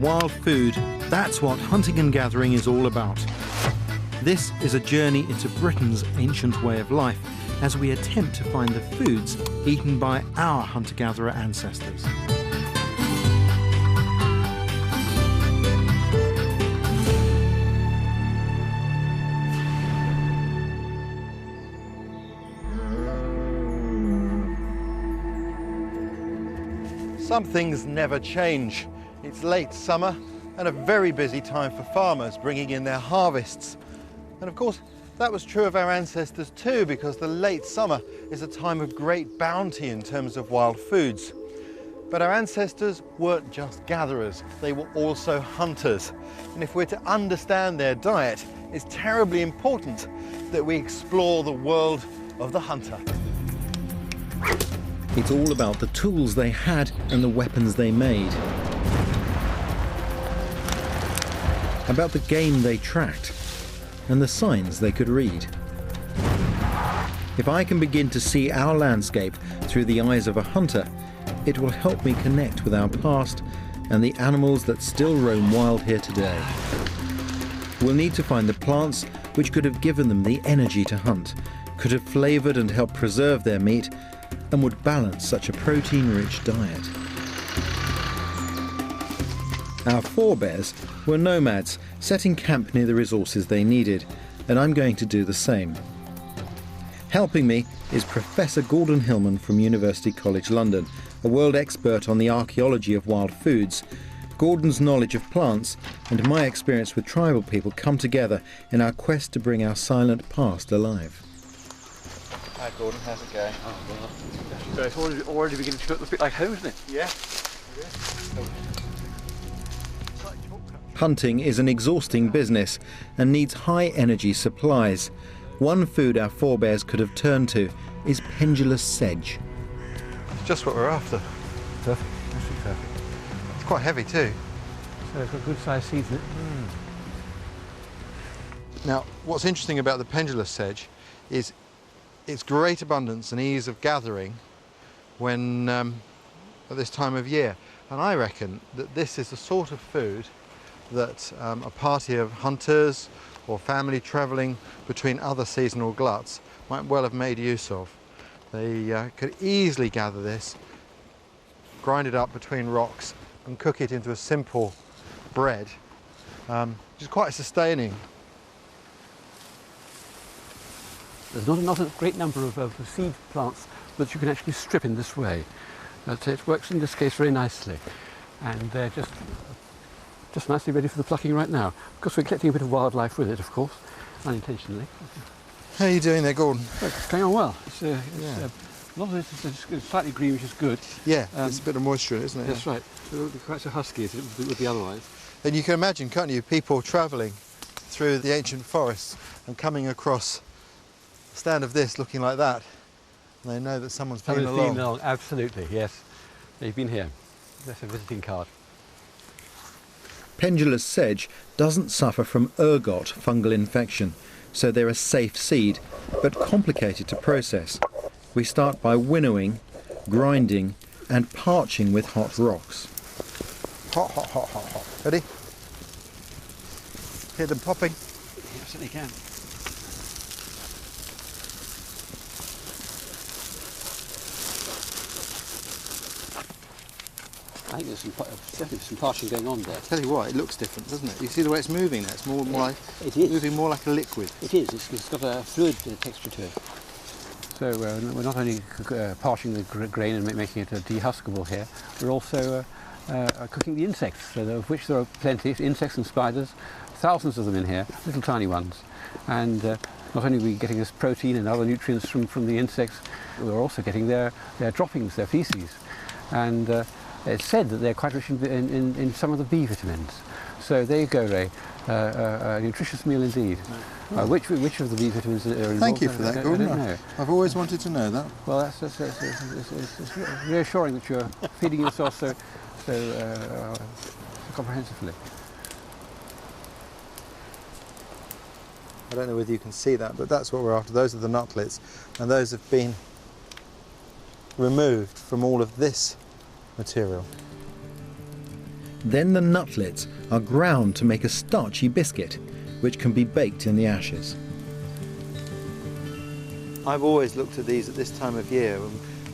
wild food, that's what hunting and gathering is all about. This is a journey into Britain's ancient way of life as we attempt to find the foods eaten by our hunter-gatherer ancestors. Some things never change. It's late summer and a very busy time for farmers bringing in their harvests. And of course, that was true of our ancestors too, because the late summer is a time of great bounty in terms of wild foods. But our ancestors weren't just gatherers, they were also hunters. And if we're to understand their diet, it's terribly important that we explore the world of the hunter. It's all about the tools they had and the weapons they made. About the game they tracked and the signs they could read. If I can begin to see our landscape through the eyes of a hunter, it will help me connect with our past and the animals that still roam wild here today. We'll need to find the plants which could have given them the energy to hunt, could have flavoured and helped preserve their meat, and would balance such a protein-rich diet. Our forebears were nomads, setting camp near the resources they needed, and I'm going to do the same. Helping me is Professor Gordon Hillman from University College London, a world expert on the archaeology of wild foods. Gordon's knowledge of plants and my experience with tribal people come together in our quest to bring our silent past alive. Hi Gordon, how's it going? Oh, well, so it's already beginning to look a bit like home, isn't it? Yeah. Hunting is an exhausting business and needs high energy supplies. One food our forebears could have turned to is pendulous sedge. It's just what we're after. Perfect, absolutely perfect. It's quite heavy too. So it's got good sized seeds in it. Now, what's interesting about the pendulous sedge is its great abundance and ease of gathering when at this time of year. And I reckon that this is the sort of food that a party of hunters or family travelling between other seasonal gluts might well have made use of. They could easily gather this, grind it up between rocks and cook it into a simple bread, which is quite sustaining. There's not a great number of seed plants that you can actually strip in this way. But it works in this case very nicely. And they're just nicely ready for the plucking right now. Of course, we're collecting a bit of wildlife with it, of course, unintentionally. How are you doing there, Gordon? It's going on well. A lot of it is slightly green, which is good. Yeah, there's a bit of moisture in it, isn't it? That's right. So it won't be quite so husky as it would be otherwise. And you can imagine, can't you, people travelling through the ancient forests and coming across a stand of this looking like that, and they know that someone's been along. Absolutely, yes. They've been here. That's a visiting card. Pendulous sedge doesn't suffer from ergot fungal infection, so they're a safe seed, but complicated to process. We start by winnowing, grinding, and parching with hot rocks. Hot, hot, hot, hot, hot. Ready? Hear them popping? You absolutely can. I think there's definitely some parching going on there. Tell you what, it looks different, doesn't it? You see the way it's moving there? It's more like moving more like a liquid. It is. It's got a fluid texture to it. So we're not only parching the grain and making it dehuskable here, we're also cooking the insects, of which there are plenty, insects and spiders, thousands of them in here, little tiny ones. And not only are we getting this protein and other nutrients from the insects, we're also getting their droppings, their feces. And it's said that they're quite rich in some of the B vitamins. So there you go, Ray. A nutritious meal indeed. Which of the B vitamins are involved? Thank you for that, Gordon. I don't know. I've always wanted to know that. Well, it's reassuring that you're feeding yourself so comprehensively. I don't know whether you can see that, but that's what we're after. Those are the nutlets, and those have been removed from all of this material. Then the nutlets are ground to make a starchy biscuit, which can be baked in the ashes. I've always looked at these at this time of year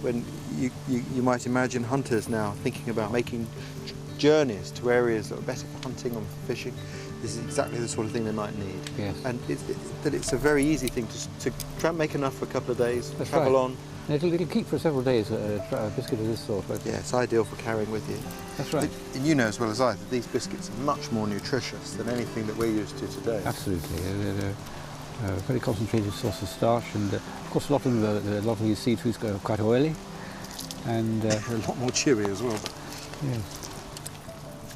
when you might imagine hunters now thinking about making journeys to areas that are better for hunting or for fishing. This is exactly the sort of thing they might need. Yes. And it's a very easy thing to try and make enough for a couple of days, That's travel right. on. And it'll keep for several days, a biscuit of this sort. Yeah, it's ideal for carrying with you. That's right. And you know as well as I that these biscuits are much more nutritious than anything that we're used to today. Absolutely. They're a very concentrated source of starch, and of course a lot of these seed foods are quite oily, and a lot more chewy as well. But yes.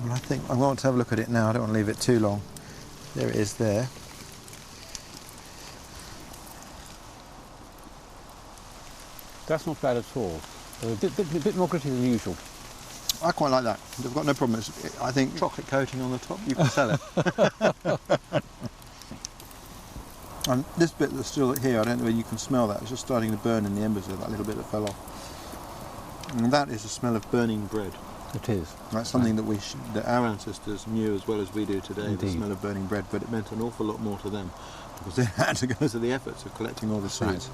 well, I think I want to have a look at it now. I don't want to leave it too long. There it is there. That's not bad at all. A bit more gritty than usual. I quite like that. They've got no problem. I think chocolate coating on the top, you can sell it. And this bit that's still here, I don't know whether you can smell that. It's just starting to burn in the embers there, that little bit that fell off. And that is the smell of burning bread. It is. That's something that our ancestors knew as well as we do today, Indeed. the smell of burning bread, but it meant an awful lot more to them because they had to go to the efforts of collecting all the seeds.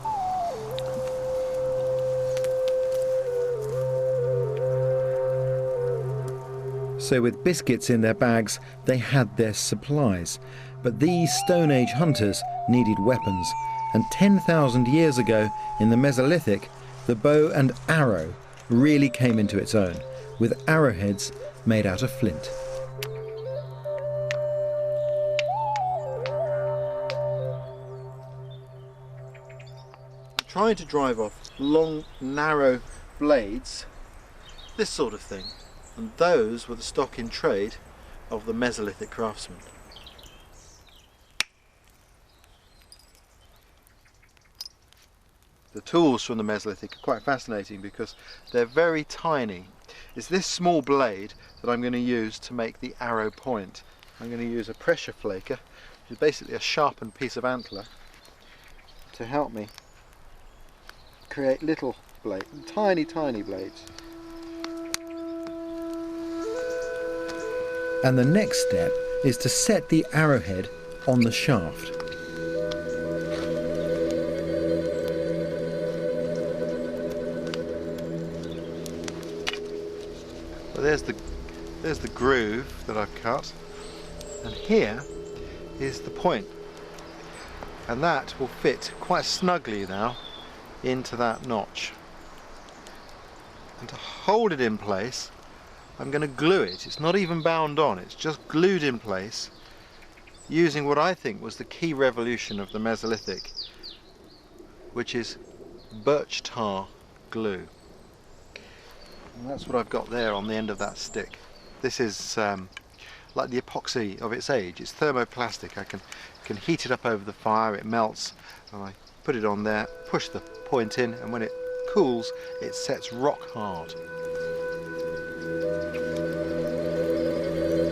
So with biscuits in their bags, they had their supplies. But these Stone Age hunters needed weapons. And 10,000 years ago, in the Mesolithic, the bow and arrow really came into its own, with arrowheads made out of flint. Trying to drive off long, narrow blades, this sort of thing. And those were the stock in trade of the Mesolithic craftsmen. The tools from the Mesolithic are quite fascinating because they're very tiny. It's this small blade that I'm going to use to make the arrow point. I'm going to use a pressure flaker, which is basically a sharpened piece of antler, to help me create little blades, tiny blades. And the next step is to set the arrowhead on the shaft. Well, there's the groove that I've cut, and here is the point, and that will fit quite snugly now into that notch. And to hold it in place, I'm going to glue it. It's not even bound on, it's just glued in place using what I think was the key revolution of the Mesolithic, which is birch tar glue. And that's what I've got there on the end of that stick. This is like the epoxy of its age. It's thermoplastic. I can heat it up over the fire, it melts, and I put it on there, push the point in, and when it cools, it sets rock hard.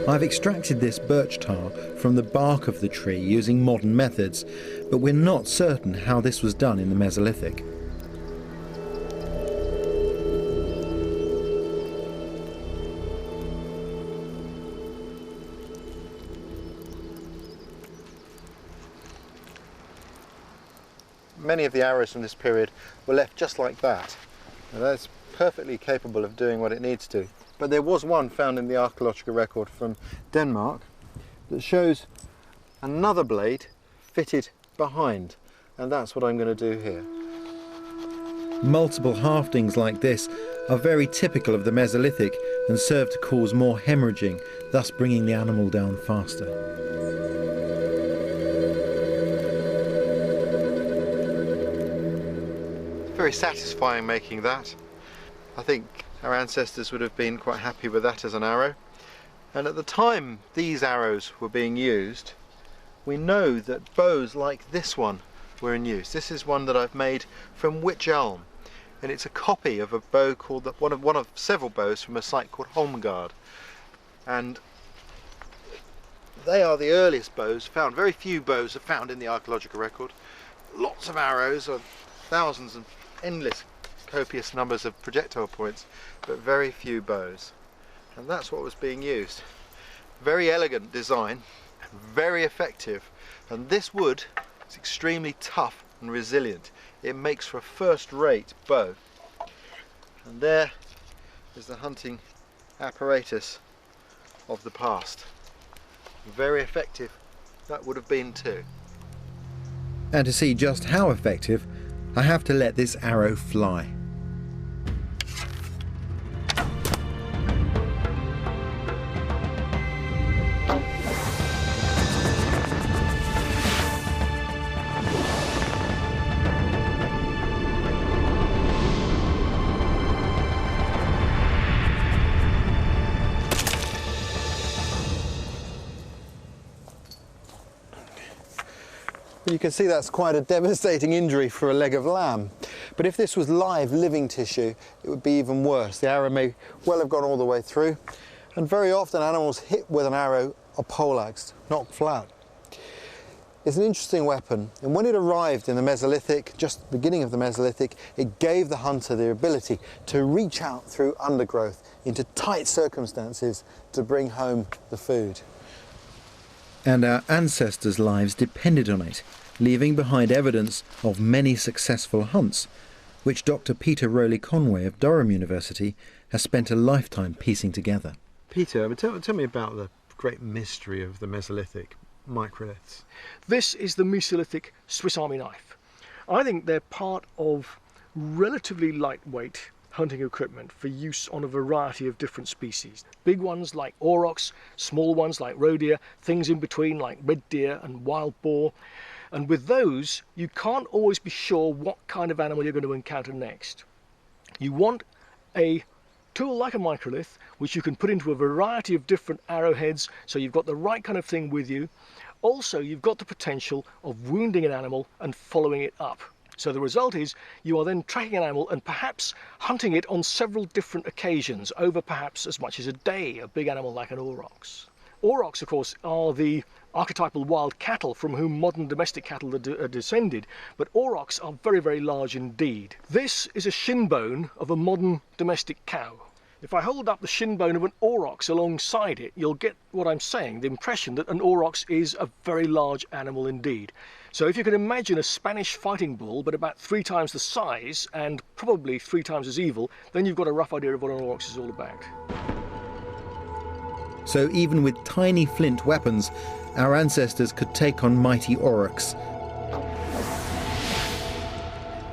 I've extracted this birch tar from the bark of the tree using modern methods, but we're not certain how this was done in the Mesolithic. Many of the arrows from this period were left just like that. Now that's perfectly capable of doing what it needs to. But there was one found in the archaeological record from Denmark that shows another blade fitted behind, and that's what I'm going to do here. Multiple haftings like this are very typical of the Mesolithic and serve to cause more hemorrhaging, thus bringing the animal down faster. Very satisfying making that. I think our ancestors would have been quite happy with that as an arrow. And at the time these arrows were being used, we know that bows like this one were in use. This is one that I've made from wych elm, and it's a copy of a bow called one of several bows from a site called Holmgard. And they are the earliest bows found. Very few bows are found in the archaeological record. Lots of arrows, or thousands and endless copious numbers of projectile points, but very few bows. and that's what was being used. Very elegant design, very effective, and this wood is extremely tough and resilient. It makes for a first-rate bow. And there is the hunting apparatus of the past. Very effective that would have been too. And to see just how effective, I have to let this arrow fly. You can see that's quite a devastating injury for a leg of lamb. But if this was live, living tissue, it would be even worse. The arrow may well have gone all the way through. And very often animals hit with an arrow are poleaxed, knocked flat. It's an interesting weapon, and when it arrived in the Mesolithic, just the beginning of the Mesolithic, it gave the hunter the ability to reach out through undergrowth into tight circumstances to bring home the food. And our ancestors' lives depended on it, leaving behind evidence of many successful hunts, which Dr. Peter Rowley-Conway of Durham University has spent a lifetime piecing together. Peter, tell me about the great mystery of the Mesolithic microliths. This is the Mesolithic Swiss Army knife. I think they're part of relatively lightweight hunting equipment for use on a variety of different species. Big ones like aurochs, small ones like roe deer, things in between like red deer and wild boar. And with those, you can't always be sure what kind of animal you're going to encounter next. You want a tool like a microlith, which you can put into a variety of different arrowheads, so you've got the right kind of thing with you. Also, you've got the potential of wounding an animal and following it up. So the result is you are then tracking an animal and perhaps hunting it on several different occasions over perhaps as much as a day, a big animal like an aurochs. Aurochs, of course, are the archetypal wild cattle from whom modern domestic cattle are descended, but aurochs are very, very large indeed. This is a shin bone of a modern domestic cow. If I hold up the shin bone of an aurochs alongside it, you'll get what I'm saying, the impression that an aurochs is a very large animal indeed. So if you can imagine a Spanish fighting bull, but about 3 times the size and probably 3 times as evil, then you've got a rough idea of what an aurochs is all about. So even with tiny flint weapons, our ancestors could take on mighty aurochs.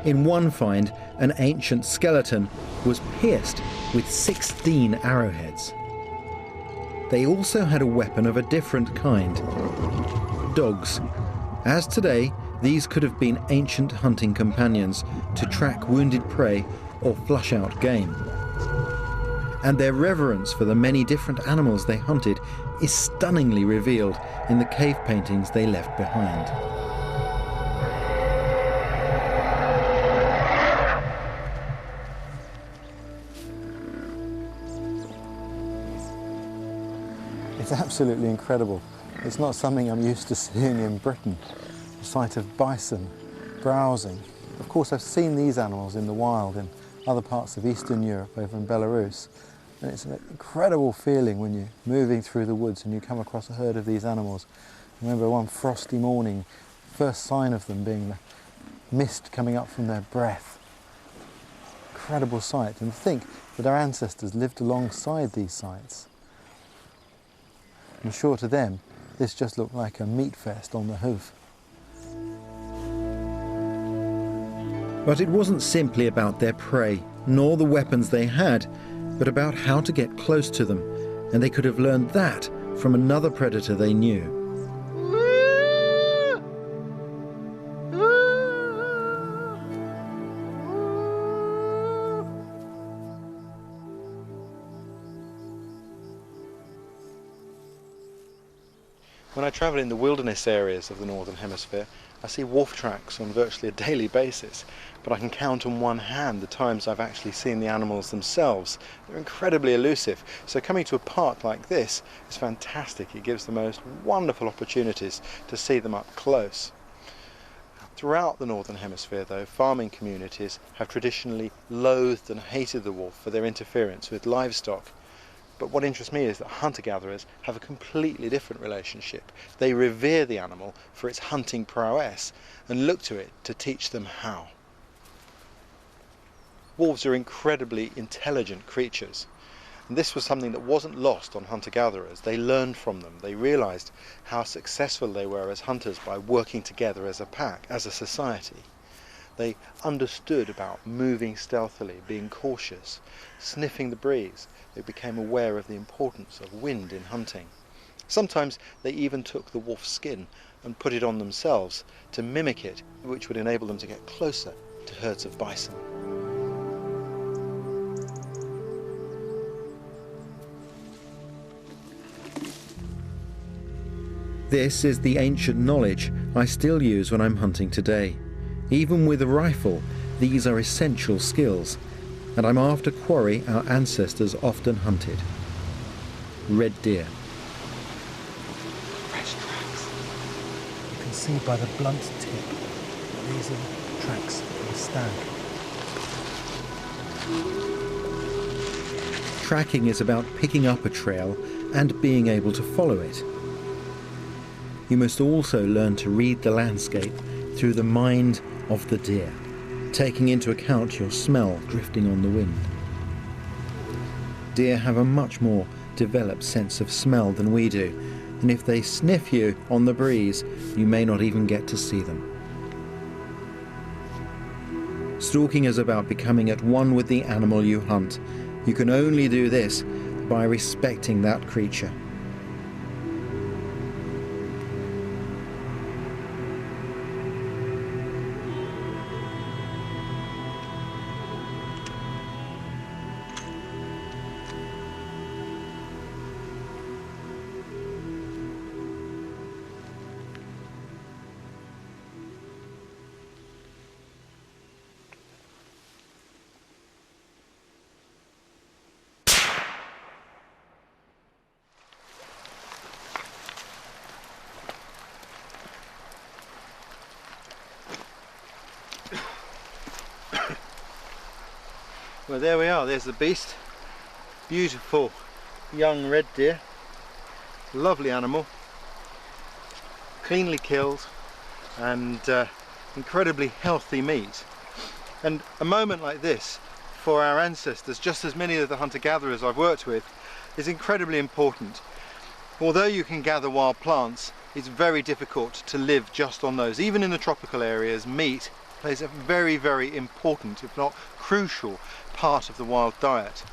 In one find, an ancient skeleton was pierced with 16 arrowheads. They also had a weapon of a different kind, dogs. As today, these could have been ancient hunting companions to track wounded prey or flush out game. And their reverence for the many different animals they hunted is stunningly revealed in the cave paintings they left behind. It's absolutely incredible. It's not something I'm used to seeing in Britain. The sight of bison browsing. Of course, I've seen these animals in the wild in other parts of Eastern Europe, over in Belarus. And it's an incredible feeling when you're moving through the woods and you come across a herd of these animals. I remember one frosty morning, first sign of them being the mist coming up from their breath. Incredible sight. And think that our ancestors lived alongside these sites. I'm sure to them, this just looked like a meat fest on the hoof. But it wasn't simply about their prey, nor the weapons they had, but about how to get close to them, and they could have learned that from another predator they knew. When I travel in the wilderness areas of the Northern Hemisphere, I see wolf tracks on virtually a daily basis, but I can count on one hand the times I've actually seen the animals themselves. They're incredibly elusive, so coming to a park like this is fantastic. It gives the most wonderful opportunities to see them up close. Throughout the Northern Hemisphere, though, farming communities have traditionally loathed and hated the wolf for their interference with livestock. But what interests me is that hunter-gatherers have a completely different relationship. They revere the animal for its hunting prowess and look to it to teach them how. Wolves are incredibly intelligent creatures, and this was something that wasn't lost on hunter-gatherers. They learned from them. They realized how successful they were as hunters by working together as a pack, as a society. They understood about moving stealthily, being cautious, sniffing the breeze. They became aware of the importance of wind in hunting. Sometimes they even took the wolf's skin and put it on themselves to mimic it, which would enable them to get closer to herds of bison. This is the ancient knowledge I still use when I'm hunting today. Even with a rifle, these are essential skills, and I'm after quarry our ancestors often hunted. Red deer. Fresh tracks. You can see by the blunt tip that these are the tracks of a stag. Tracking is about picking up a trail and being able to follow it. You must also learn to read the landscape through the mind of the deer, taking into account your smell drifting on the wind. Deer have a much more developed sense of smell than we do, and if they sniff you on the breeze, you may not even get to see them. Stalking is about becoming at one with the animal you hunt. You can only do this by respecting that creature. Well, there we are, there's the beast. Beautiful young red deer. Lovely animal. Cleanly killed and incredibly healthy meat. And a moment like this for our ancestors, just as many of the hunter-gatherers I've worked with, is incredibly important. Although you can gather wild plants, it's very difficult to live just on those. Even in the tropical areas, meat plays a very, very important, if not crucial, part of the wild diet.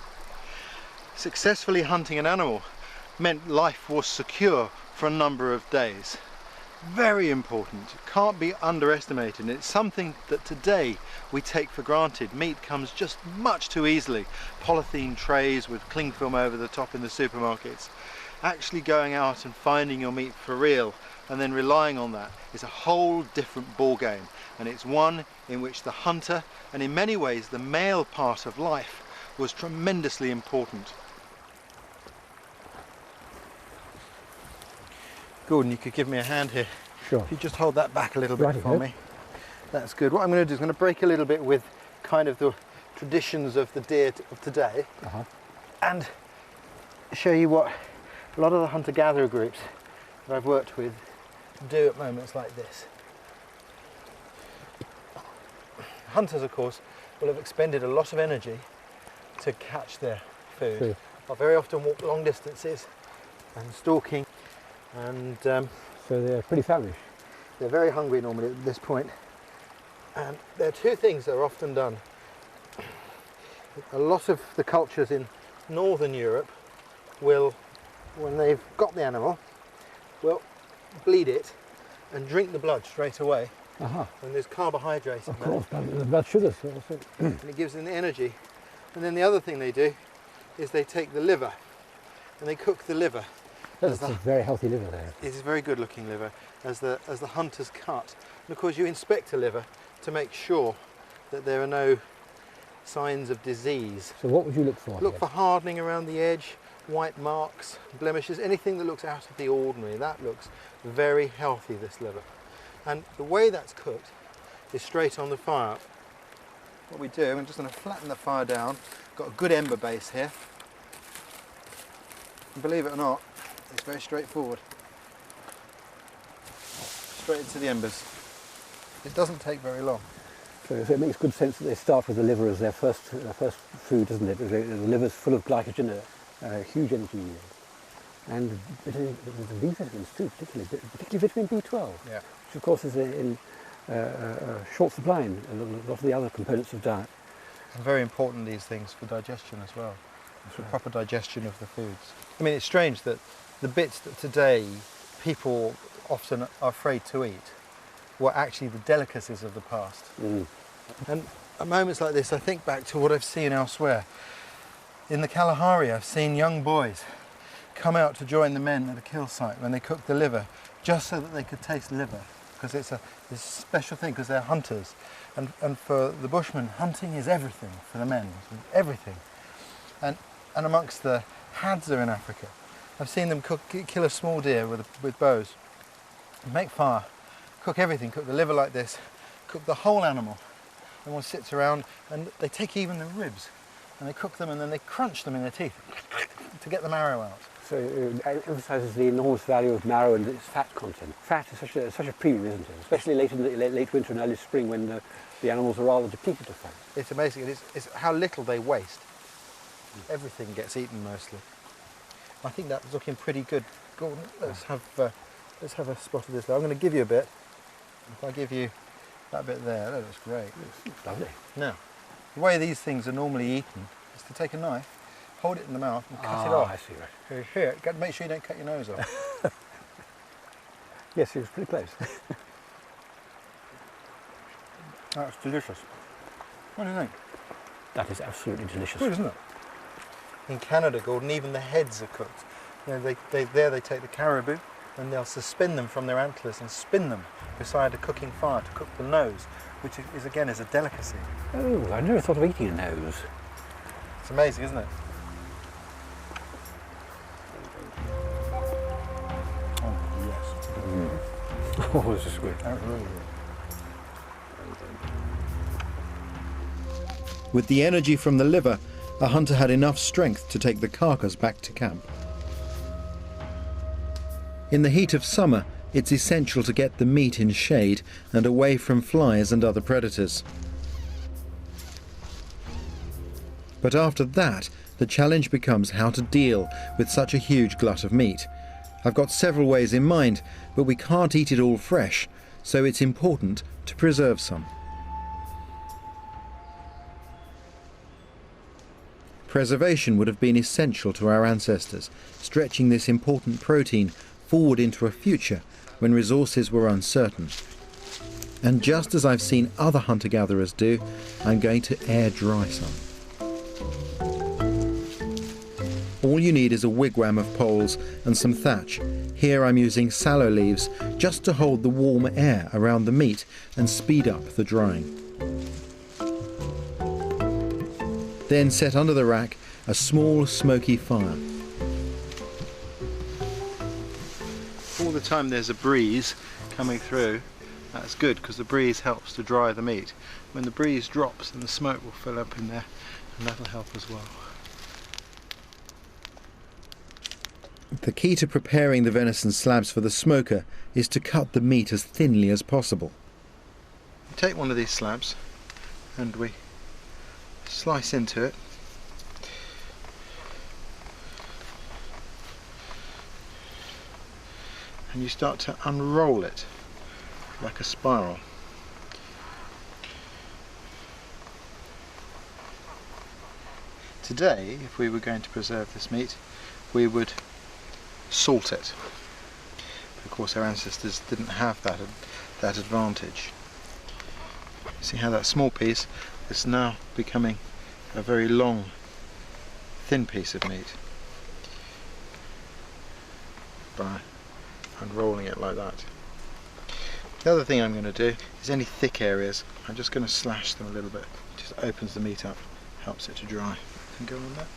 Successfully hunting an animal meant life was secure for a number of days. Very important, can't be underestimated, and it's something that today we take for granted. Meat comes just much too easily. Polythene trays with cling film over the top in the supermarkets. Actually going out and finding your meat for real and then relying on that is a whole different ball game, and it's one in which the hunter, and in many ways the male part of life, was tremendously important. Gordon, you could give me a hand here. Sure. If you just hold that back a little bit for Righty-ho. me. That's good. What I'm going to do is I'm going to break a little bit with kind of the traditions of the deer of today, and show you what a lot of the hunter-gatherer groups that I've worked with do at moments like this. Hunters, of course, will have expended a lot of energy to catch their food. They'll very often walk long distances and stalking, and So they're pretty famished. they're very hungry normally at this point. And there are two things that are often done. A lot of the cultures in Northern Europe will, when they've got the animal, will bleed it and drink the blood straight away. And there's carbohydrates in Of course, the blood sugars. Also. and it gives them the energy. And then the other thing they do is they take the liver and they cook the liver. That's a very healthy liver there. It is a very good looking liver as the hunters cut. And of course you inspect a liver to make sure that there are no signs of disease. So what would you look for? Look here? for hardening around the edge, white marks, blemishes, anything that looks out of the ordinary. That looks very healthy, this liver. And the way that's cooked is straight on the fire. What we do, I'm just going to flatten the fire down. Got a good ember base here. And believe it or not, it's very straightforward. Straight into the embers. It doesn't take very long. So it makes good sense that they start with the liver as their first food, doesn't it? Because the liver's full of glycogen, huge energy yield. And the B vitamins too, particularly vitamin B12, Yeah. which of course is in short supply in a lot of the other components of diet. And very important, these things, for digestion as well. For proper digestion of the foods. I mean, it's strange that the bits that today people often are afraid to eat were actually the delicacies of the past. Mm. And at moments like this, I think back to what I've seen elsewhere. In the Kalahari, I've seen young boys come out to join the men at a kill site when they cook the liver, just so that they could taste liver, because it's a special thing, because they're hunters. And for the Bushmen, hunting is everything for the men, everything. And amongst the Hadza in Africa, I've seen them kill a small deer with bows, make fire, cook everything, cook the liver like this, cook the whole animal. Everyone sits around and they take even the ribs and they cook them and then they crunch them in their teeth to get the marrow out. So it emphasises the enormous value of marrow and its fat content. Fat is such a premium, isn't it? Especially late in the late winter and early spring when the animals are rather depleted of fat. It's amazing. It's how little they waste. Everything gets eaten mostly. I think that's looking pretty good. Gordon, let's have a spot of this. I'm going to give you a bit. If I give you that bit there, that looks great. It's lovely. Now, the way these things are normally eaten is to take a knife, hold it in the mouth and cut it off. I see, right. Here, make sure you don't cut your nose off. Yes, it was pretty close. That's delicious. What do you think? That is absolutely delicious. Good, isn't it? In Canada, Gordon, even the heads are cooked. You know, they take the caribou and they'll suspend them from their antlers and spin them beside a cooking fire to cook the nose, which is again a delicacy. Oh, I never thought of eating a nose. It's amazing, isn't it? Oh yes. Oh, this is good. That's really good. With the energy from the liver, a hunter had enough strength to take the carcass back to camp. In the heat of summer, it's essential to get the meat in shade and away from flies and other predators. But after that, the challenge becomes how to deal with such a huge glut of meat. I've got several ways in mind, but we can't eat it all fresh, so it's important to preserve some. Preservation would have been essential to our ancestors, stretching this important protein forward into a future when resources were uncertain. And just as I've seen other hunter-gatherers do, I'm going to air dry some. All you need is a wigwam of poles and some thatch. Here I'm using sallow leaves just to hold the warm air around the meat and speed up the drying. Then set under the rack a small smoky fire. All the time there's a breeze coming through, that's good because the breeze helps to dry the meat. When the breeze drops, then the smoke will fill up in there and that'll help as well. The key to preparing the venison slabs for the smoker is to cut the meat as thinly as possible. We take one of these slabs and we slice into it. And you start to unroll it like a spiral. Today, if we were going to preserve this meat, we would salt it. Of course, our ancestors didn't have that advantage. See how that small piece is now becoming a very long, thin piece of meat by unrolling it like that. The other thing I'm going to do is any thick areas, I'm just going to slash them a little bit. It just opens the meat up, helps it to dry. And go on that.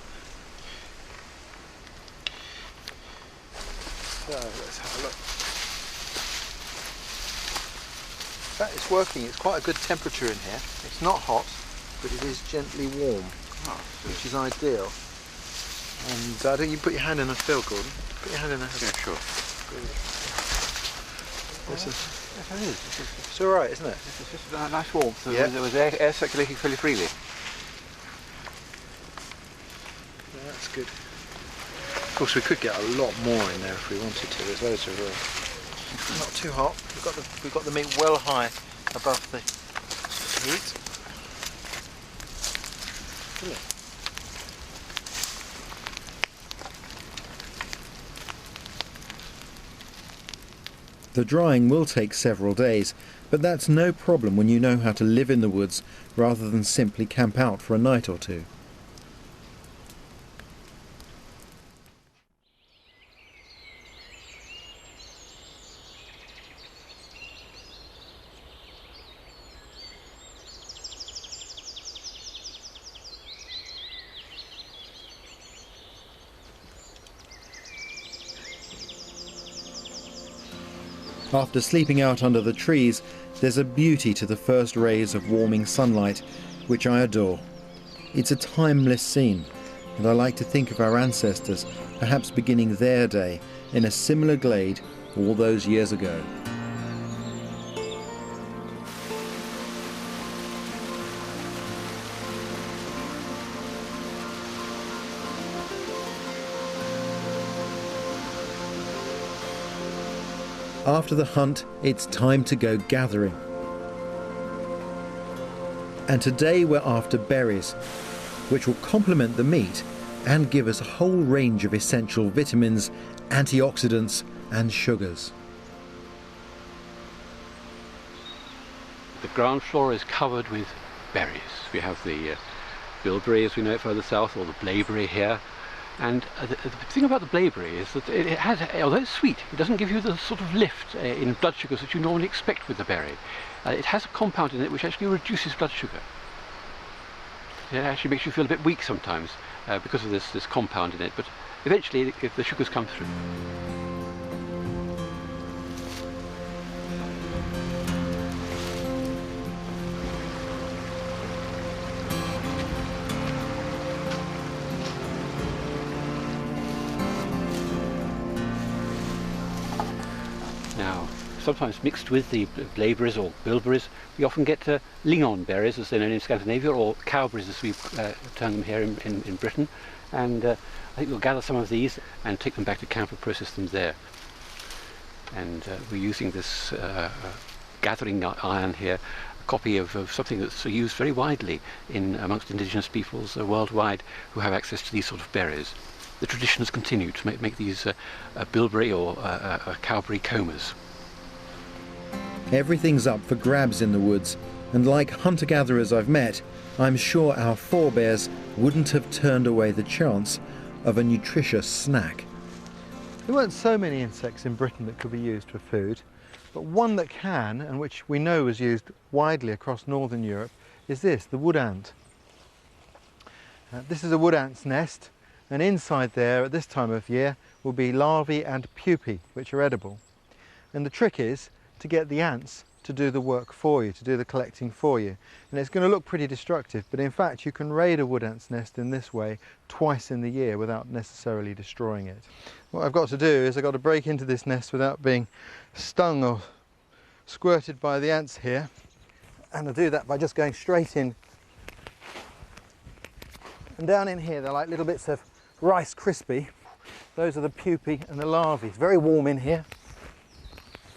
So let's have a look. That is working. It's quite a good temperature in here. It's not hot, but it is gently warm, which is ideal. And I think you put your hand in a feel, Gordon. Put your hand in a... Yeah, sure. Yes, it is. It's all right, isn't it? It's just a nice warmth. Yeah. There was air circulating fairly freely. Yeah, that's good. Of course, we could get a lot more in there if we wanted to. There's loads of room. Not too hot. We've got the meat well high above the heat. Brilliant. The drying will take several days, but that's no problem when you know how to live in the woods rather than simply camp out for a night or two. After sleeping out under the trees, there's a beauty to the first rays of warming sunlight, which I adore. It's a timeless scene, and I like to think of our ancestors perhaps beginning their day in a similar glade all those years ago. After the hunt, it's time to go gathering. And today we're after berries, which will complement the meat and give us a whole range of essential vitamins, antioxidants and sugars. The ground floor is covered with berries. We have the bilberry, as we know it further south, or the blaeberry here. And the thing about the blaeberry is that it has, although it's sweet, it doesn't give you the sort of lift in blood sugars that you normally expect with the berry. It has a compound in it which actually reduces blood sugar. It actually makes you feel a bit weak sometimes because of this compound in it, but eventually the sugars come through. Now, sometimes mixed with the blaeberries or bilberries, we often get lingon berries, as they're known in Scandinavia, or cowberries as we term them here in Britain. And I think we'll gather some of these and take them back to camp and process them there. And we're using this gathering iron here, a copy of something that's used very widely amongst indigenous peoples worldwide who have access to these sort of berries. The tradition has continued to make these bilberry or cowberry combers. Everything's up for grabs in the woods, and like hunter-gatherers I've met, I'm sure our forebears wouldn't have turned away the chance of a nutritious snack. There weren't so many insects in Britain that could be used for food, but one that can, and which we know is used widely across northern Europe, is this, the wood ant. This is a wood ant's nest, and inside there at this time of year will be larvae and pupae, which are edible. And the trick is to get the ants to do the work for you, to do the collecting for you. And it's going to look pretty destructive, but in fact you can raid a wood ant's nest in this way twice in the year without necessarily destroying it. What I've got to do is I've got to break into this nest without being stung or squirted by the ants here, and I do that by just going straight in. And down in here they're like little bits of Rice Krispie. Those are the pupae and the larvae. It's very warm in here.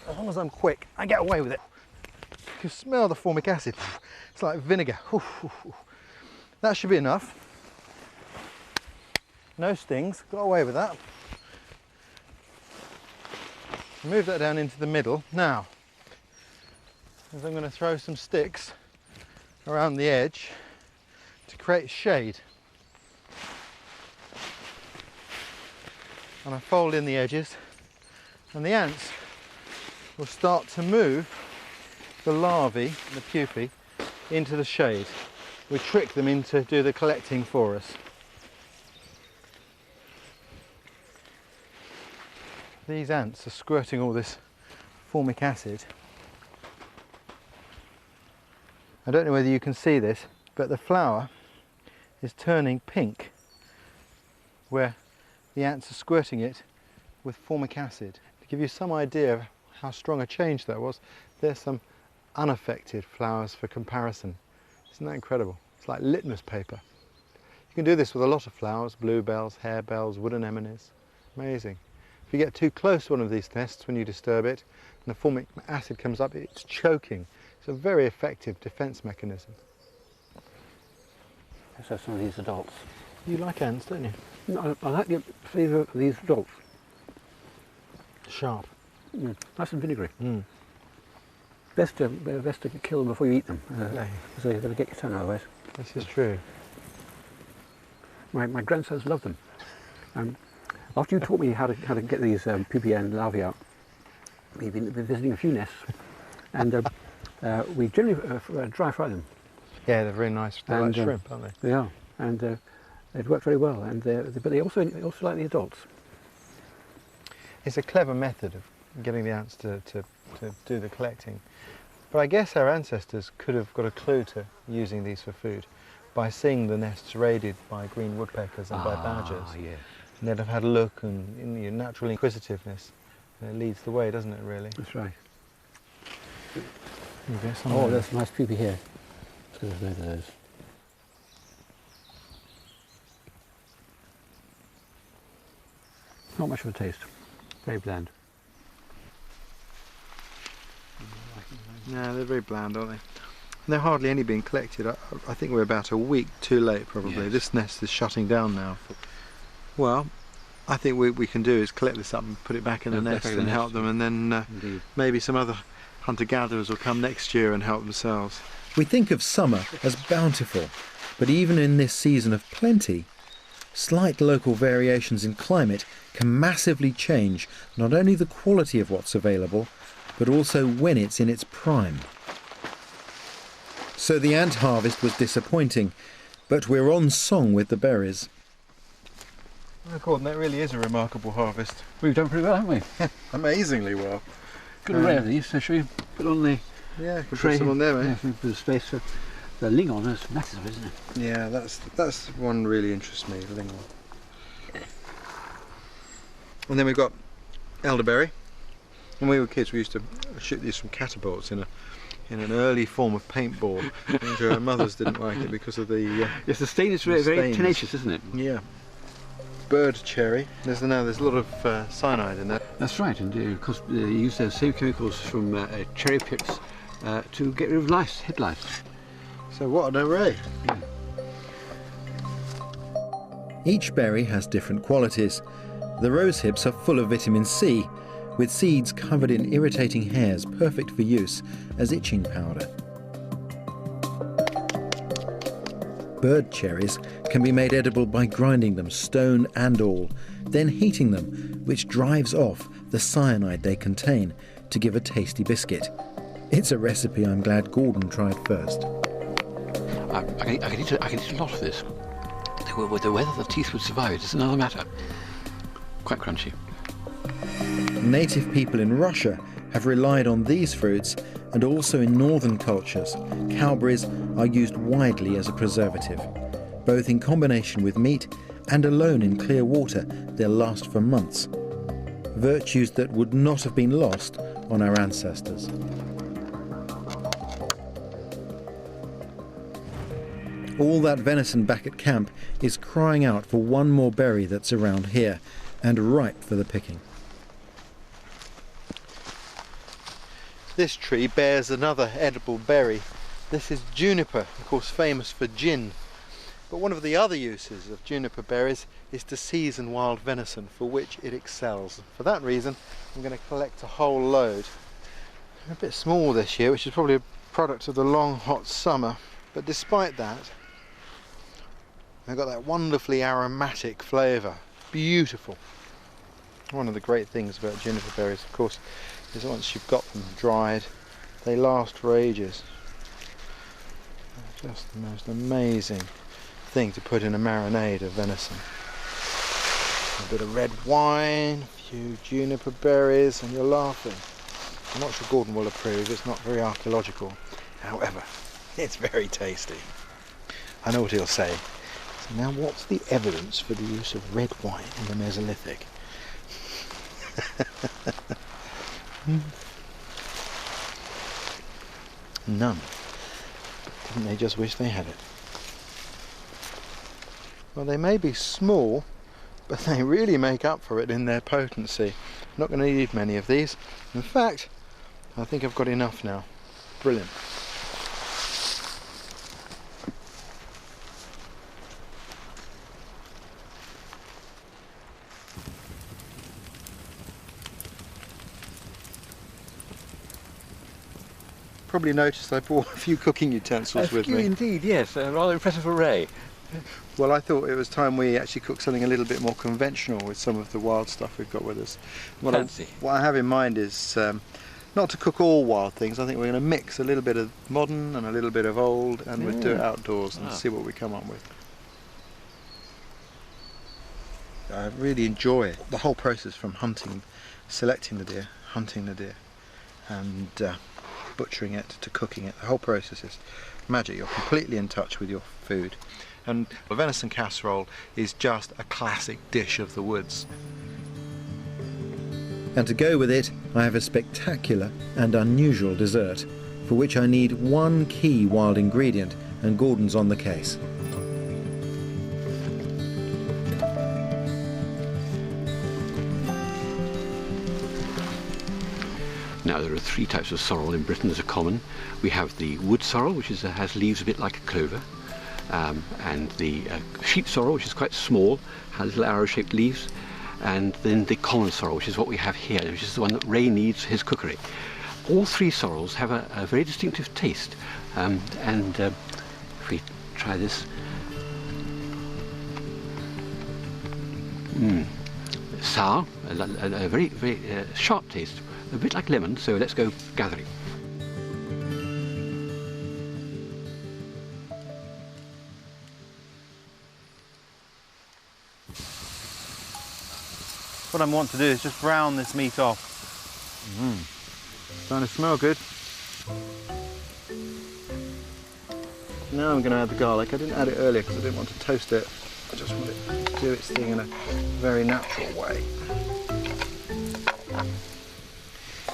As long as I'm quick, I get away with it. You can smell the formic acid. It's like vinegar. That should be enough. No stings, got away with that. Move that down into the middle. Now, as I'm going to throw some sticks around the edge to create shade. And I fold in the edges, and the ants will start to move the larvae and the pupae into the shade. We trick them into do the collecting for us. These ants are squirting all this formic acid. I don't know whether you can see this, but the flower is turning pink. where the ants are squirting it with formic acid. To give you some idea of how strong a change that was, there's some unaffected flowers for comparison. Isn't that incredible? It's like litmus paper. You can do this with a lot of flowers, bluebells, harebells, wood anemones. Amazing. If you get too close to one of these nests when you disturb it and the formic acid comes up, it's choking. It's a very effective defense mechanism. Let's have some of these adults. You like ants, don't you? No, I like the flavour of these adults. Sharp. Nice and vinegary. Mm. Best to kill them before you eat them, Yeah. so you've got to get your tongue otherwise. This is true. My grandsons love them. After you taught me how to get these pupae and larvae out, we've been visiting a few nests, and we generally dry fry them. Yeah, they're very nice. They're like shrimp, aren't they? They are, and they've worked very well. And but they also like the adults. It's a clever method of getting the ants to do the collecting. But I guess our ancestors could have got a clue to using these for food by seeing the nests raided by green woodpeckers and by badgers. Yeah. And they'd have had a look, and your natural inquisitiveness leads the way, doesn't it, really? That's right. Oh, there's a nice pupae here. Let's get a load of those. Not much of a taste. Very bland. No, they're very bland, aren't they? And they're hardly any being collected. I think we're about a week too late, probably. Yes. This nest is shutting down now. Well, I think what we can do is collect this up and put it back in the nest and help them, and then maybe some other hunter-gatherers will come next year and help themselves. We think of summer as bountiful, but even in this season of plenty, slight local variations in climate can massively change not only the quality of what's available, but also when it's in its prime. So the ant harvest was disappointing, but we're on song with the berries. Oh, Gordon, that really is a remarkable harvest. We've done pretty well, haven't we? Amazingly well. Got an array of these, so shall we put on the Yeah, put tray? some on there, mate. Yeah, the space for the lingon is massive, isn't it? Yeah, that's one really interests me, the lingon. And then we've got elderberry. When we were kids, we used to shoot these from catapults in an early form of paintball. And our mothers didn't like it because of the Yes, the stain is very stains. tenacious, isn't it? Yeah. Bird cherry. There's a lot of cyanide in there. That's right, and because you use those same chemicals from cherry pips to get rid of lice, head lice. So what an array. Each berry has different qualities. The rose hips are full of vitamin C, with seeds covered in irritating hairs perfect for use as itching powder. Bird cherries can be made edible by grinding them stone and all, then heating them, which drives off the cyanide they contain to give a tasty biscuit. It's a recipe I'm glad Gordon tried first. I can eat a lot of this. Whether the teeth would survive it is another matter. Quite crunchy. Native people in Russia have relied on these fruits, and also in northern cultures, cowberries are used widely as a preservative. Both in combination with meat and alone in clear water, they'll last for months. Virtues that would not have been lost on our ancestors. All that venison back at camp is crying out for one more berry that's around here, and ripe for the picking. This tree bears another edible berry. This is juniper, of course famous for gin. But one of the other uses of juniper berries is to season wild venison, for which it excels. For that reason, I'm going to collect a whole load. They're a bit small this year, which is probably a product of the long hot summer. But despite that, they've got that wonderfully aromatic flavour. Beautiful. One of the great things about juniper berries, of course, is that once you've got them dried, they last for ages. They're just the most amazing thing to put in a marinade of venison. A bit of red wine, a few juniper berries, and you're laughing. I'm not sure Gordon will approve, it's not very archaeological. However, it's very tasty. I know what he'll say. Now, what's the evidence for the use of red wine in the Mesolithic? None. Didn't they just wish they had it? Well, they may be small, but they really make up for it in their potency. I'm not going to need many of these. In fact, I think I've got enough now. Brilliant. Probably noticed I brought a few cooking utensils with me. Indeed, yes. Rather impressive for Ray. Well, I thought it was time we actually cooked something a little bit more conventional with some of the wild stuff we've got with us. What I have in mind is not to cook all wild things. I think we're going to mix a little bit of modern and a little bit of old, and we'll do it outdoors and see what we come up with. I really enjoy the whole process, from hunting, selecting the deer, hunting the deer, and butchering it to cooking it. The whole process is magic. You're completely in touch with your food. And a venison casserole is just a classic dish of the woods. And to go with it, I have a spectacular and unusual dessert, for which I need one key wild ingredient, and Gordon's on the case. Now, there are three types of sorrel in Britain that are common. We have the wood sorrel, which has leaves a bit like a clover, and the sheep sorrel, which is quite small, has little arrow-shaped leaves, and then the common sorrel, which is what we have here, which is the one that Ray needs for his cookery. All three sorrels have a very distinctive taste, and if we try this, sour, a very, very sharp taste, a bit like lemon, so let's go gathering. What I want to do is just brown this meat off. Starting to smell good. Now I'm going to add the garlic. I didn't add it earlier because I didn't want to toast it. I just want it to do its thing in a very natural way.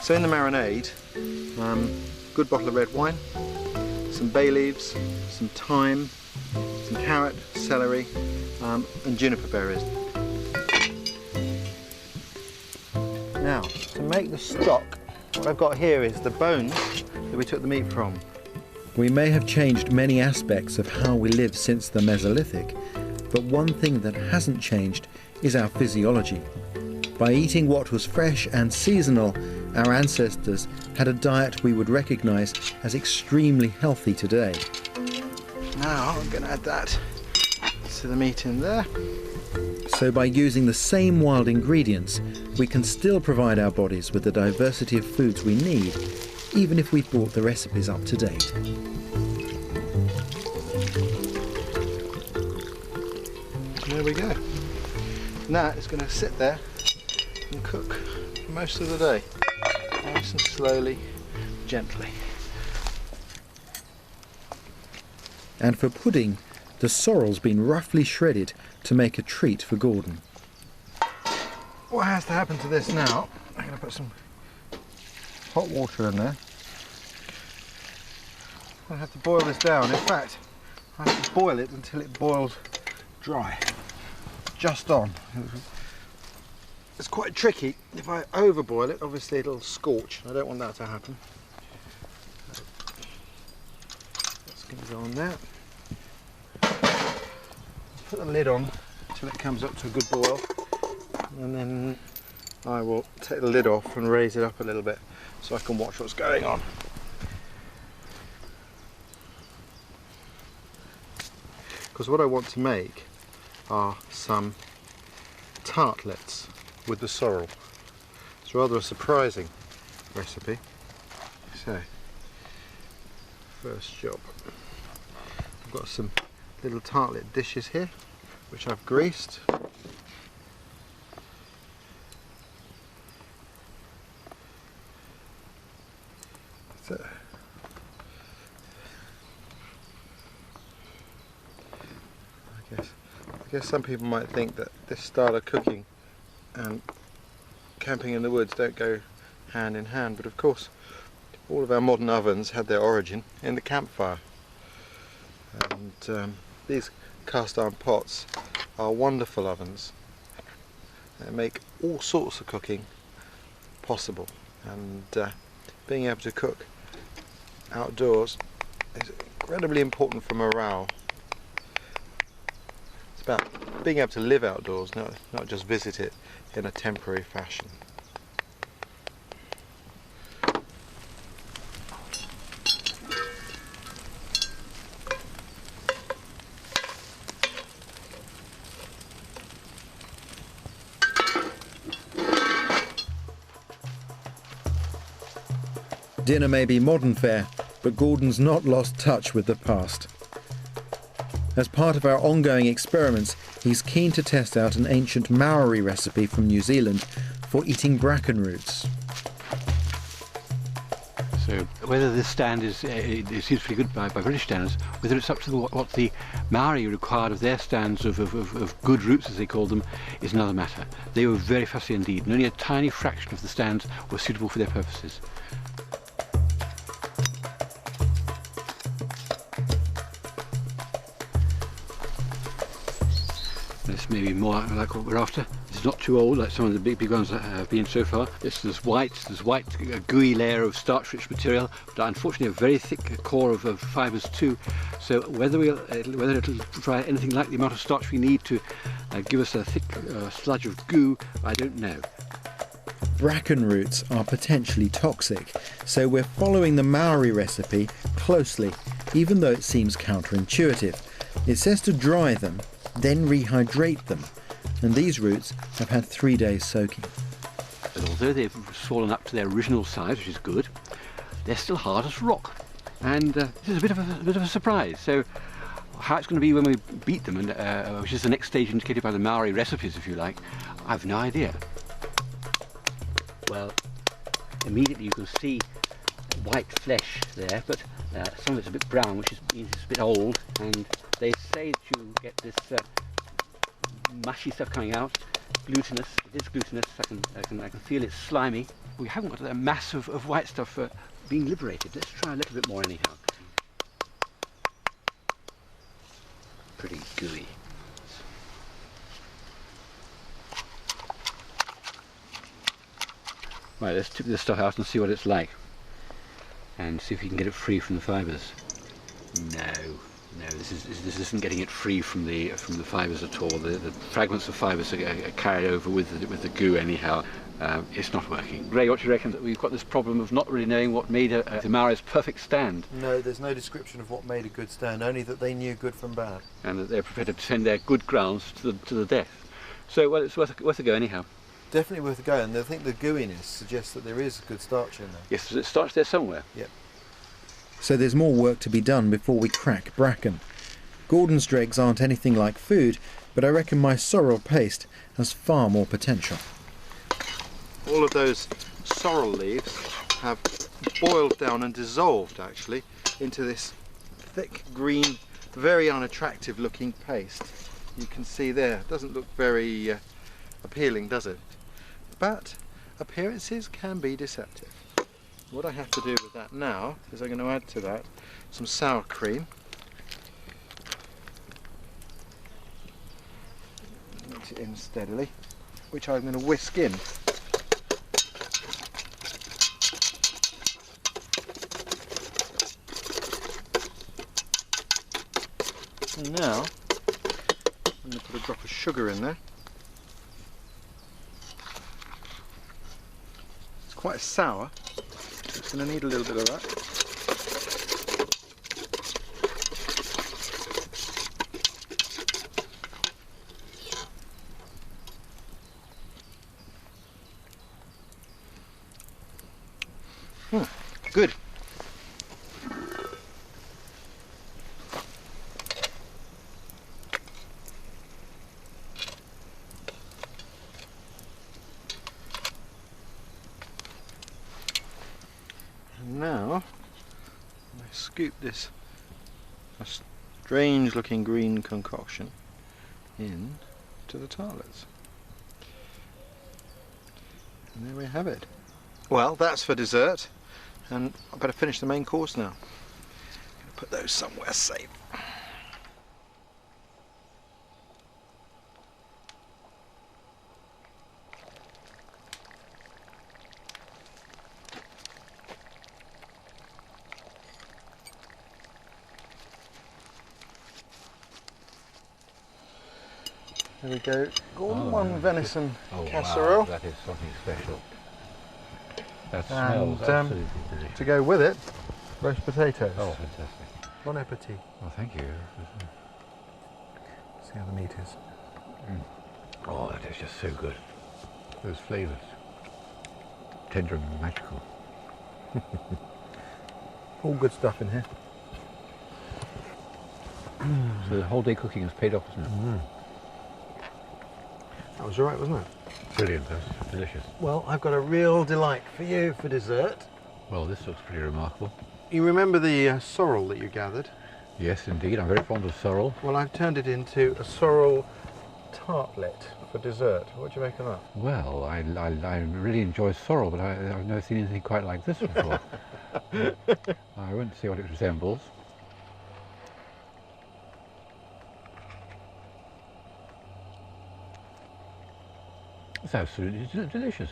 So in the marinade, good bottle of red wine, some bay leaves, some thyme, some carrot, celery, and juniper berries. Now, to make the stock, what I've got here is the bones that we took the meat from. We may have changed many aspects of how we live since the Mesolithic, but one thing that hasn't changed is our physiology. By eating what was fresh and seasonal, our ancestors had a diet we would recognise as extremely healthy today. Now I'm going to add that to the meat in there. So by using the same wild ingredients, we can still provide our bodies with the diversity of foods we need, even if we've brought the recipes up to date. There we go. Now it's going to sit there and cook for most of the day. Nice and slowly, gently. And for pudding, the sorrel's been roughly shredded to make a treat for Gordon. What has to happen to this now? I'm going to put some hot water in there. I have to boil this down. In fact, I have to boil it until it boils dry. Just on. It's quite tricky. If I overboil it, obviously it'll scorch. I don't want that to happen. That's going to go on there. Put the lid on until it comes up to a good boil, and then I will take the lid off and raise it up a little bit so I can watch what's going on. Because what I want to make are some tartlets with the sorrel. It's rather a surprising recipe. So, first job. I've got some little tartlet dishes here, which I've greased. So, I guess guess some people might think that this style of cooking and camping in the woods don't go hand in hand, but of course all of our modern ovens had their origin in the campfire. And these cast iron pots are wonderful ovens. They make all sorts of cooking possible, and being able to cook outdoors is incredibly important for morale. It's about being able to live outdoors, not just visit it in a temporary fashion. Dinner may be modern fare, but Gordon's not lost touch with the past. As part of our ongoing experiments, he's keen to test out an ancient Maori recipe from New Zealand for eating bracken roots. So whether this stand is, it seems pretty good by British standards, whether it's up to what the Maori required of their stands of good roots, as they called them, is another matter. They were very fussy indeed, and only a tiny fraction of the stands were suitable for their purposes. This may be more like what we're after. It's not too old like some of the big ones that have been so far. There's white, a gooey layer of starch-rich material, but unfortunately a very thick core of fibres too. So whether it'll provide anything like the amount of starch we need to give us a thick sludge of goo, I don't know. Bracken roots are potentially toxic, so we're following the Maori recipe closely, even though it seems counterintuitive. It says to dry them, then rehydrate them, and these roots have had 3 days soaking. But although they've fallen up to their original size, which is good, they're still hard as rock, and this is a bit of a surprise. So how it's going to be when we beat them, and which is the next stage indicated by the Maori recipes, if you like, I've no idea. Well, immediately you can see white flesh there, but some of it's a bit brown, which means it's a bit old, and they say that you get this mushy stuff coming out, glutinous. It is glutinous. I can feel it's slimy. We haven't got a mass of white stuff being liberated. Let's try a little bit more anyhow. Pretty gooey. Right, let's tip this stuff out and see what it's like, and see if we can get it free from the fibres. No, this isn't getting it free from the fibres at all. The fragments of fibres are carried over with the goo anyhow. It's not working. Ray, what do you reckon? That we've got this problem of not really knowing what made the Maori's perfect stand. No, there's no description of what made a good stand, only that they knew good from bad. And that they're prepared to defend their good grounds to the death. So, well, it's worth a go anyhow. Definitely worth a go, and I think the gooiness suggests that there is good starch in there. Yes, it starts there somewhere. Yep. So there's more work to be done before we crack bracken. Gordon's dregs aren't anything like food, but I reckon my sorrel paste has far more potential. All of those sorrel leaves have boiled down and dissolved actually into this thick green, very unattractive looking paste. You can see there, it doesn't look very appealing, does it? But appearances can be deceptive. What I have to do with that now is I'm going to add to that some sour cream. Mix it in steadily, which I'm going to whisk in. And now I'm going to put a drop of sugar in there. It's quite sour. It's going to need a little bit of that. Good. And now I scoop this strange looking green concoction in to the tartlets. And there we have it. Well, that's for dessert, and I better finish the main course now. Put those somewhere safe. There we go. One venison casserole. Wow, that is something special. That And smells absolutely delicious. to go with it, roast potatoes. Oh, fantastic. Bon appetit. Well, thank you. See how the meat is. Oh, that is just so good. Those flavours. Tender and magical. All good stuff in here. So the whole day cooking has paid off, isn't it? That was all right, wasn't it? Brilliant, that's delicious. Well, I've got a real delight for you for dessert. Well, this looks pretty remarkable. You remember the sorrel that you gathered? Yes, indeed. I'm very fond of sorrel. Well, I've turned it into a sorrel tartlet for dessert. What do you make of that? Well, I really enjoy sorrel, but I've never seen anything quite like this before. I won't see what it resembles. It's absolutely delicious.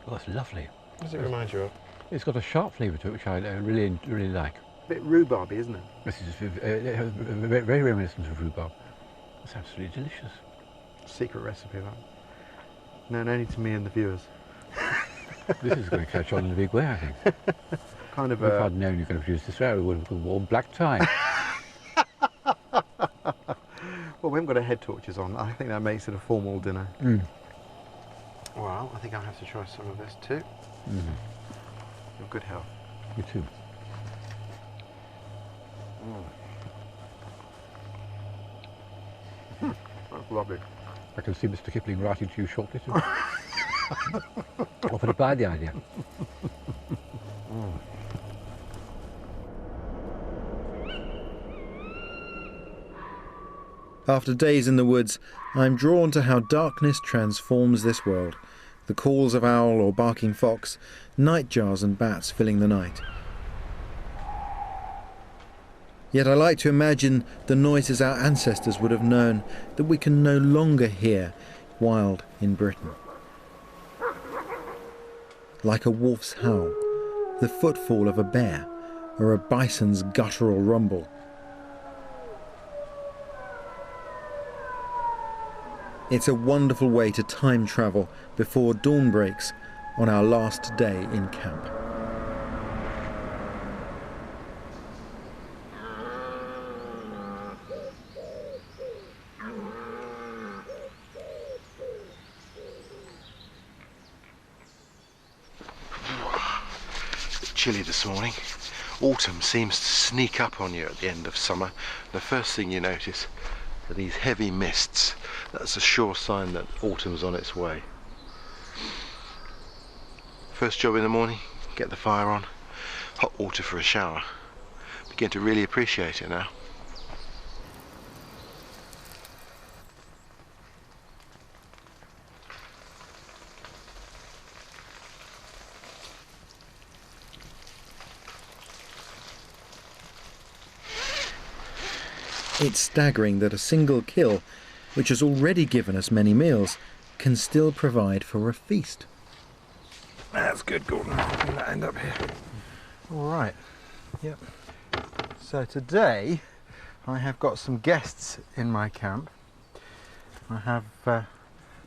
Oh, it's lovely. What does it remind you of? It's got a sharp flavour to it, which I really like. A bit rhubarby, isn't it? This is very reminiscent of rhubarb. It's absolutely delicious. Secret recipe, that. No need to me and the viewers. This is going to catch on in a big way, I think. Kind of If I'd known you were going to produce this, I would have worn black tie. Well, we haven't got our head torches on. I think that makes it a formal dinner. Well, I think I'll have to try some of this too. Your good health. You too. That's lovely. I can see Mr. Kipling writing to you shortly too. Offer to buy the idea. After days in the woods, I'm drawn to how darkness transforms this world. The calls of owl or barking fox, nightjars and bats filling the night. Yet I like to imagine the noises our ancestors would have known that we can no longer hear wild in Britain. Like a wolf's howl, the footfall of a bear, or a bison's guttural rumble. It's a wonderful way to time travel before dawn breaks on our last day in camp. Chilly this morning. Autumn seems to sneak up on you at the end of summer. The first thing you notice are these heavy mists. That's a sure sign that autumn's on its way. First job in the morning, get the fire on, hot water for a shower. Begin to really appreciate it now. It's staggering that a single kill, which has already given us many meals, can still provide for a feast. That's good, Gordon. Let that end up here. All right. Yep. So today I have got some guests in my camp. I have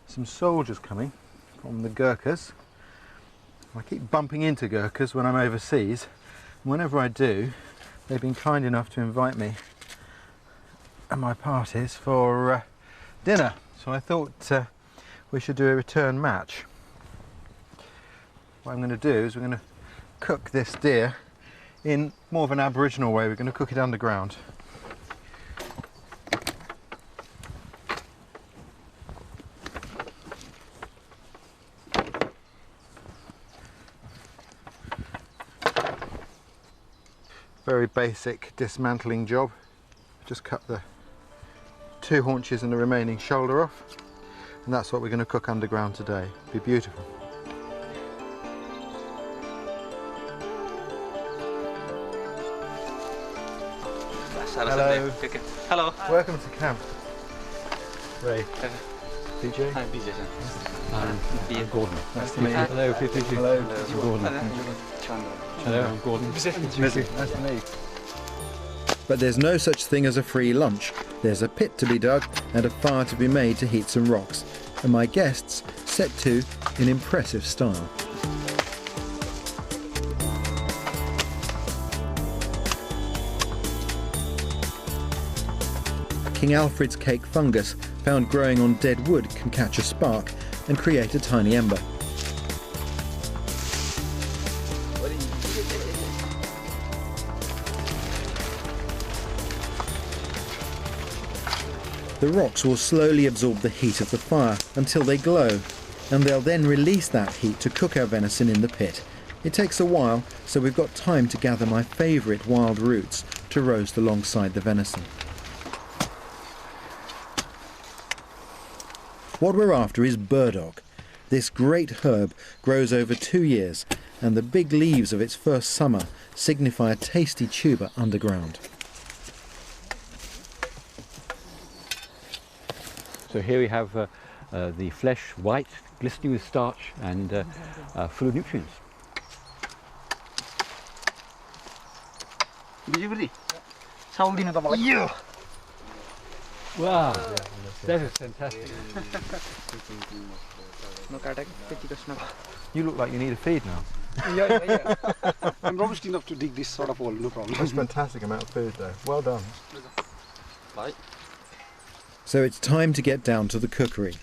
some soldiers coming from the Gurkhas. I keep bumping into Gurkhas when I'm overseas. Whenever I do, they've been kind enough to invite me at my parties for dinner. So I thought we should do a return match. What I'm going to do is we're going to cook this deer in more of an Aboriginal way. We're going to cook it underground. Very basic dismantling job. Just cut the 2 haunches and the remaining shoulder off, and that's what we're going to cook underground today. Be beautiful. Hello. Hello. Welcome to camp. Ray. PJ. I'm PJ. I'm Gordon. Nice to meet you. Hello, PJ. Hello. I'm Gordon. Hello, I'm Gordon. Nice to meet you. But there's no such thing as a free lunch. There's a pit to be dug and a fire to be made to heat some rocks. And my guests set to in impressive style. King Alfred's cake fungus, found growing on dead wood, can catch a spark and create a tiny ember. The rocks will slowly absorb the heat of the fire until they glow, and they'll then release that heat to cook our venison in the pit. It takes a while, so we've got time to gather my favourite wild roots to roast alongside the venison. What we're after is burdock. This great herb grows over 2 years, and the big leaves of its first summer signify a tasty tuber underground. So here we have the flesh white, glistening with starch and full of nutrients. Yeah. Wow, that is fantastic. You look like you need a feed now. Yeah. I'm robust enough to dig this sort of hole, no problem. That's a fantastic amount of food though. Well done. Bye. So it's time to get down to the cookery.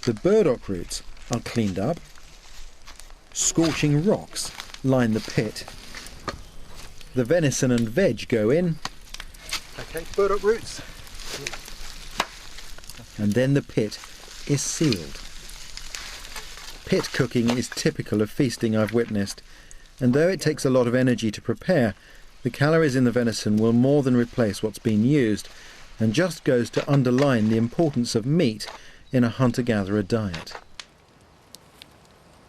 The burdock roots are cleaned up. Scorching rocks line the pit. The venison and veg go in. Okay, burdock roots. And then the pit is sealed. Pit cooking is typical of feasting I've witnessed, and though it takes a lot of energy to prepare, the calories in the venison will more than replace what's been used, and just goes to underline the importance of meat in a hunter-gatherer diet.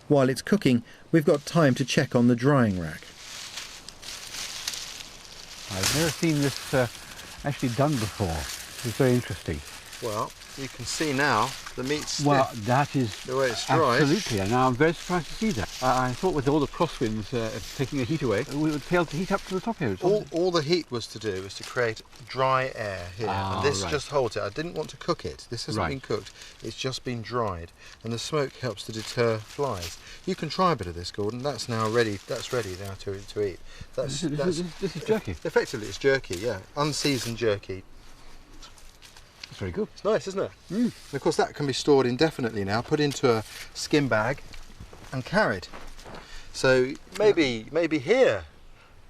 While it's cooking, we've got time to check on the drying rack. I've never seen this actually done before. It's very interesting. Well, you can see now the meat's stiff. Well, that is The way it's dried. absolutely, and now I'm very surprised to see that. I thought with all the crosswinds taking the heat away, we would fail to heat up to the top here. All the heat was to do was to create dry air here, and this right. just holds it. I didn't want to cook it. This hasn't been cooked. It's just been dried, and the smoke helps to deter flies. You can try a bit of this, Gordon. That's now ready. That's ready now to eat. This is jerky. Effectively, it's jerky. Yeah, unseasoned jerky. It's very good. It's nice, isn't it? And of course, that can be stored indefinitely now, put into a skin bag, and carried. So maybe here,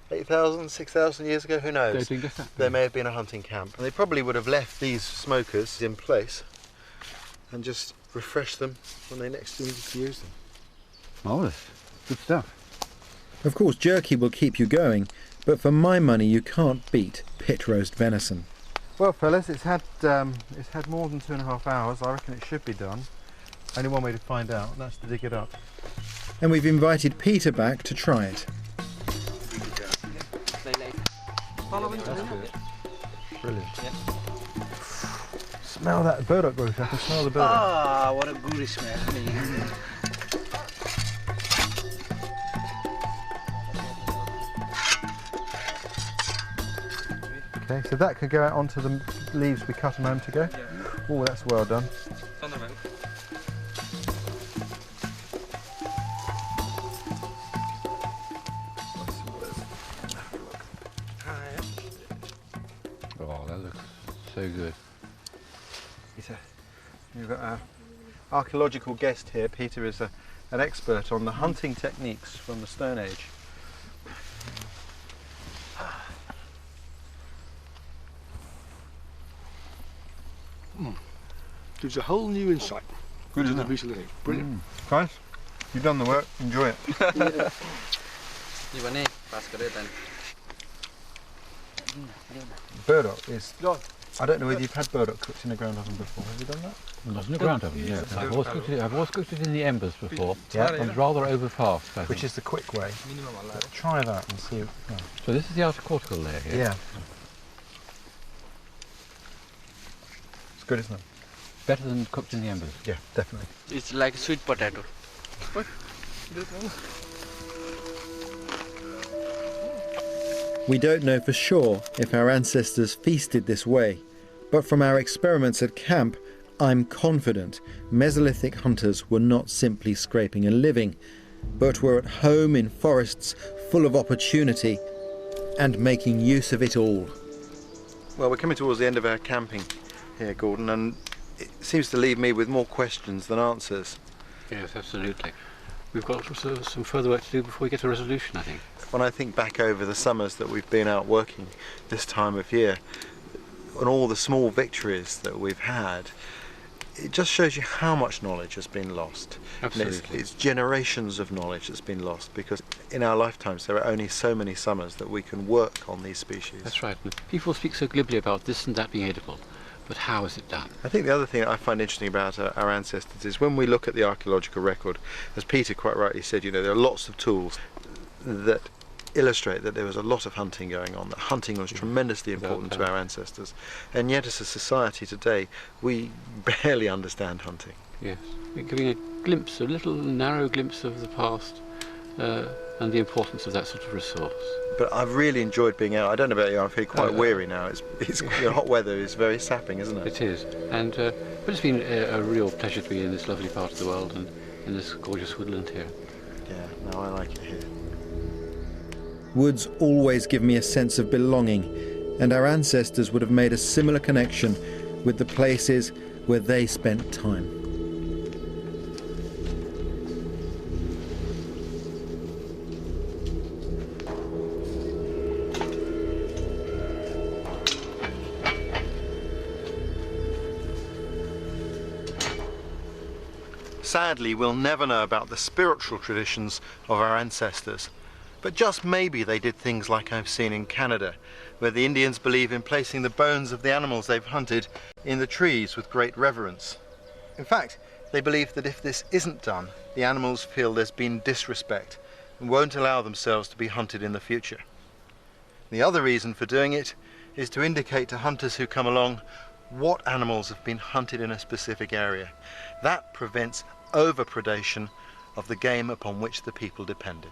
8,000, 6,000 years ago, who knows? There may have been a hunting camp, and they probably would have left these smokers in place and just refreshed them when they next needed to use them. Marvellous. Good stuff. Of course, jerky will keep you going, but for my money, you can't beat pit roast venison. Well, fellas, it's had more than 2.5 hours. I reckon it should be done. Only one way to find out, and that's to dig it up. And we've invited Peter back to try it. Brilliant. Smell that burdock root. I can smell the burdock. Ah, what a gooey smell. Okay, so that could go out onto the leaves we cut a moment ago. Oh, that's well done. Oh, that looks so good. We've got our archaeological guest here. Peter is an expert on the hunting techniques from the Stone Age. Gives a whole new insight. Good, isn't it? Piece of living. Brilliant. Guys, you've done the work. Enjoy it. Burdock is I don't know whether you've had burdock cooked in a ground oven before. Have you done that? Not in the ground oven, yeah. I've always cooked it in the embers before. Yeah. And rather overfast, I think. Which is the quick way. But try that and see. Yeah. So this is the outer cortical layer here. Yeah. It's good, isn't it? Better than cooked in the embers. Yeah, definitely. It's like a sweet potato. We don't know for sure if our ancestors feasted this way, but from our experiments at camp, I'm confident Mesolithic hunters were not simply scraping a living, but were at home in forests full of opportunity and making use of it all. Well, we're coming towards the end of our camping here, Gordon, and it seems to leave me with more questions than answers. Yes, absolutely. We've got some further work to do before we get to a resolution, I think. When I think back over the summers that we've been out working this time of year, and all the small victories that we've had, it just shows you how much knowledge has been lost. Absolutely. It's generations of knowledge that's been lost, because in our lifetimes there are only so many summers that we can work on these species. That's right. People speak so glibly about this and that being edible, but how is it done? I think the other thing I find interesting about our ancestors is when we look at the archaeological record, as Peter quite rightly said, you know, there are lots of tools that illustrate that there was a lot of hunting going on, that hunting was tremendously important to our ancestors, and yet as a society today we barely understand hunting. Yes, we're giving a glimpse, a little narrow glimpse of the past and the importance of that sort of resource. But I've really enjoyed being out. I don't know about you, I'm feeling quite weary now. It's the hot weather is very sapping, isn't it? It is, and but it's been a real pleasure to be in this lovely part of the world and in this gorgeous woodland here. Yeah, no, I like it here. Woods always give me a sense of belonging, and our ancestors would have made a similar connection with the places where they spent time. Sadly, we'll never know about the spiritual traditions of our ancestors. But just maybe they did things like I've seen in Canada, where the Indians believe in placing the bones of the animals they've hunted in the trees with great reverence. In fact, they believe that if this isn't done, the animals feel there's been disrespect and won't allow themselves to be hunted in the future. The other reason for doing it is to indicate to hunters who come along what animals have been hunted in a specific area. That prevents overpredation of the game upon which the people depended.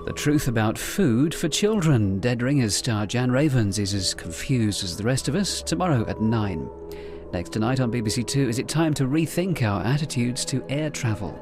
The truth about food for children. Dead Ringers star Jan Ravens is as confused as the rest of us. Tomorrow at 9. Next tonight on BBC Two, is it time to rethink our attitudes to air travel?